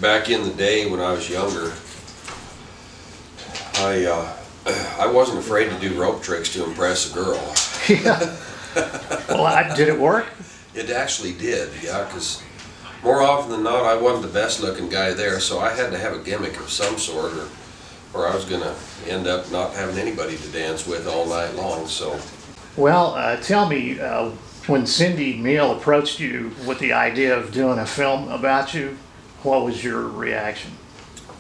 Back in the day when I was younger, I wasn't afraid to do rope tricks to impress a girl. Yeah. Well, did it work? It actually did, yeah, because more often than not, I wasn't the best looking guy there, so I had to have a gimmick of some sort, or I was going to end up not having anybody to dance with all night long. So, Well, tell me, when Cindy Neal approached you with the idea of doing a film about you, what was your reaction?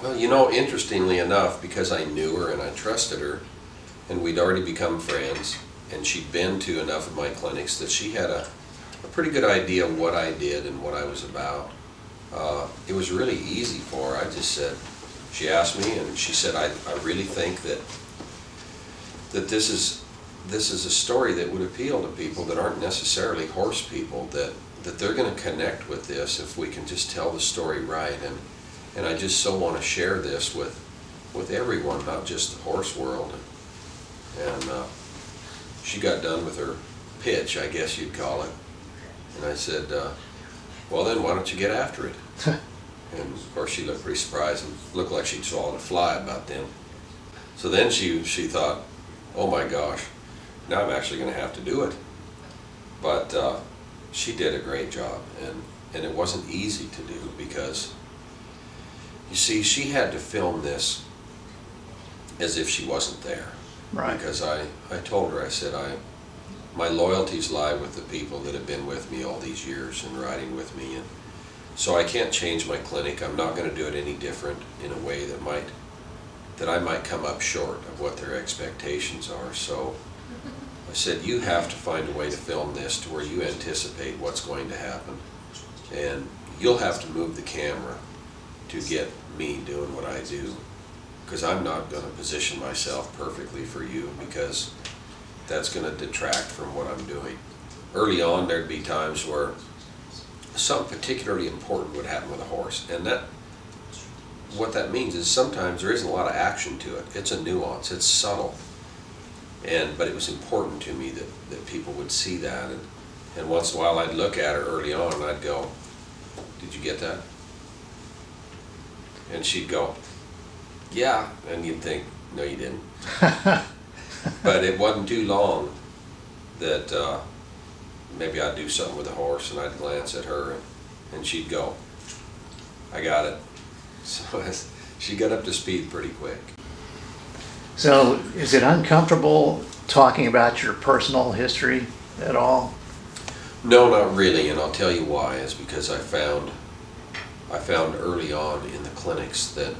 well, you know, interestingly enough, because I knew her and I trusted her, and we'd already become friends, and she'd been to enough of my clinics that she had a pretty good idea of what I did and what I was about. It was really easy for her. I just said, she asked me, and she said, I really think that this is a story that would appeal to people that aren't necessarily horse people, that they're going to connect with this if we can just tell the story right. And I just so want to share this with everyone, not just the horse world. And she got done with her pitch, I guess you'd call it. And I said, well then, why don't you get after it? And of course she looked pretty surprised and looked like she'd swallowed a fly about then. So then she thought, oh my gosh, now I'm actually going to have to do it. But she did a great job, and it wasn't easy to do, because you see, she had to film this as if she wasn't there. Right. Because I told her, I said, my loyalties lie with the people that have been with me all these years and riding with me, and so I can't change my clinic. I'm not going to do it any different in a way that I might come up short of what their expectations are. So I said, you have to find a way to film this to where you anticipate what's going to happen, and you'll have to move the camera to get me doing what I do, because I'm not going to position myself perfectly for you, because that's going to detract from what I'm doing. Early on, there'd be times where something particularly important would happen with a horse, and what that means is sometimes there isn't a lot of action to it. It's a nuance, it's subtle, but it was important to me that people would see that, and once in a while I'd look at her early on and I'd go, did you get that? And she'd go, yeah, and you'd think, no you didn't. But it wasn't too long that maybe I'd do something with a horse and I'd glance at her and she'd go, I got it. So she got up to speed pretty quick. So is it uncomfortable talking about your personal history at all? No, not really, and I'll tell you why. Is because I found early on in the clinics that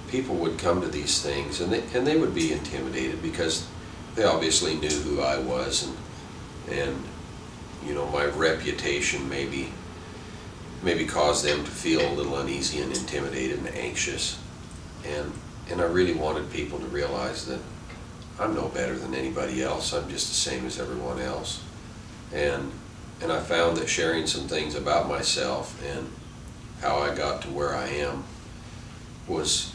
people would come to these things and they would be intimidated, because they obviously knew who I was, and you know, my reputation maybe caused them to feel a little uneasy and intimidated and anxious, and I really wanted people to realize that I'm no better than anybody else. I'm just the same as everyone else, and I found that sharing some things about myself and how I got to where I am was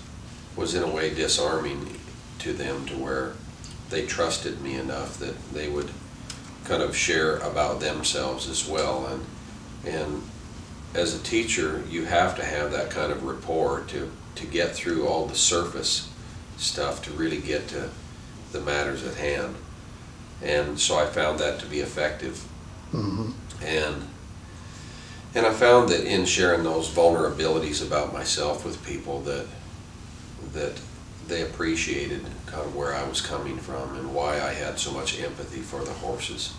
in a way disarming to them, to where they trusted me enough that they would kind of share about themselves as well. And as a teacher, you have to have that kind of rapport to get through all the surface stuff to really get to the matters at hand. And so I found that to be effective. Mm-hmm. And I found that in sharing those vulnerabilities about myself with people, that they appreciated kind of where I was coming from and why I had so much empathy for the horses.